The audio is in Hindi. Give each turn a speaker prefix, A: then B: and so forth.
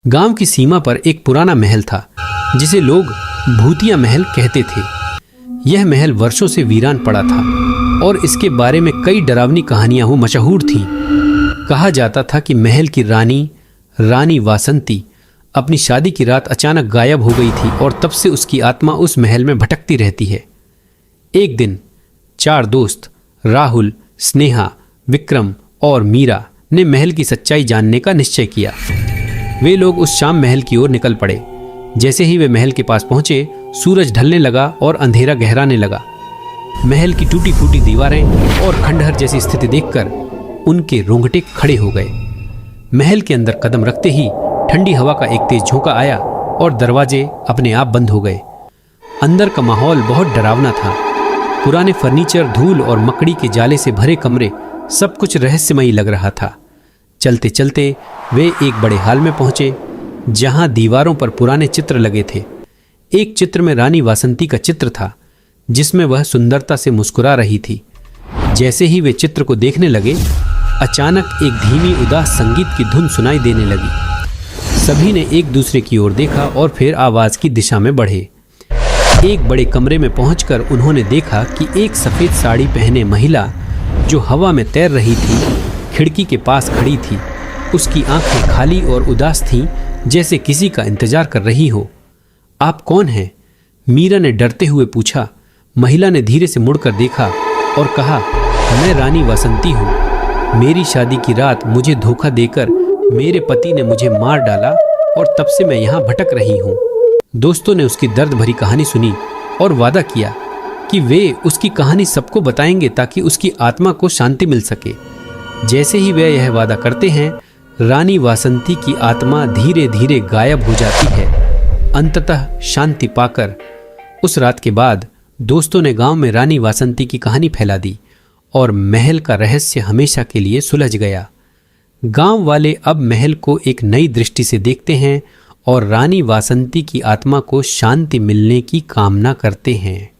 A: गांव की सीमा पर एक पुराना महल था जिसे लोग भूतिया महल कहते थे। यह महल वर्षों से वीरान पड़ा था और इसके बारे में कई डरावनी कहानियां वो मशहूर थीं। कहा जाता था कि महल की रानी वासंती अपनी शादी की रात अचानक गायब हो गई थी और तब से उसकी आत्मा उस महल में भटकती रहती है। एक दिन 4 दोस्त राहुल, स्नेहा, विक्रम और मीरा ने महल की सच्चाई जानने का निश्चय किया। वे लोग उस शाम महल की ओर निकल पड़े। जैसे ही वे महल के पास पहुंचे, सूरज ढलने लगा और अंधेरा गहराने लगा। महल की टूटी फूटी दीवारें और खंडहर जैसी स्थिति देखकर उनके रोंगटे खड़े हो गए। महल के अंदर कदम रखते ही ठंडी हवा का एक तेज झोंका आया और दरवाजे अपने आप बंद हो गए। अंदर का माहौल बहुत डरावना था। पुराने फर्नीचर, धूल और मकड़ी के जाले से भरे कमरे, सब कुछ रहस्यमयी लग रहा था। चलते चलते वे एक बड़े हॉल में पहुंचे जहां दीवारों पर पुराने चित्र लगे थे। एक चित्र में रानी वासंती का चित्र था जिसमें वह सुंदरता से मुस्कुरा रही थी। जैसे ही वे चित्र को देखने लगे, अचानक एक धीमी उदास संगीत की धुन सुनाई देने लगी। सभी ने एक दूसरे की ओर देखा और फिर आवाज की दिशा में बढ़े। एक बड़े कमरे में पहुंचकर उन्होंने देखा कि एक सफेद साड़ी पहने महिला जो हवा में तैर रही थी, खिड़की के पास खड़ी थी। उसकी आंखें खाली और उदास थीं, जैसे किसी का इंतजार कर रही हो। आप कौन हैं? मीरा ने डरते हुए पूछा। महिला ने धीरे से मुड़कर देखा और कहा, मैं रानी वासंती हूँ। मेरी शादी की रात मुझे धोखा देकर मेरे पति ने मुझे मार डाला और तब से मैं यहाँ भटक रही हूँ। दोस्तों ने उसकी दर्द भरी कहानी सुनी और वादा किया कि वे उसकी कहानी सबको बताएंगे ताकि उसकी आत्मा को शांति मिल सके। जैसे ही वे यह वादा करते हैं, रानी वासंती की आत्मा धीरे धीरे गायब हो जाती है। अंततः शांति पाकर उस रात के बाद दोस्तों ने गांव में रानी वासंती की कहानी फैला दी और महल का रहस्य हमेशा के लिए सुलझ गया। गांव वाले अब महल को एक नई दृष्टि से देखते हैं और रानी वासंती की आत्मा को शांति मिलने की कामना करते हैं।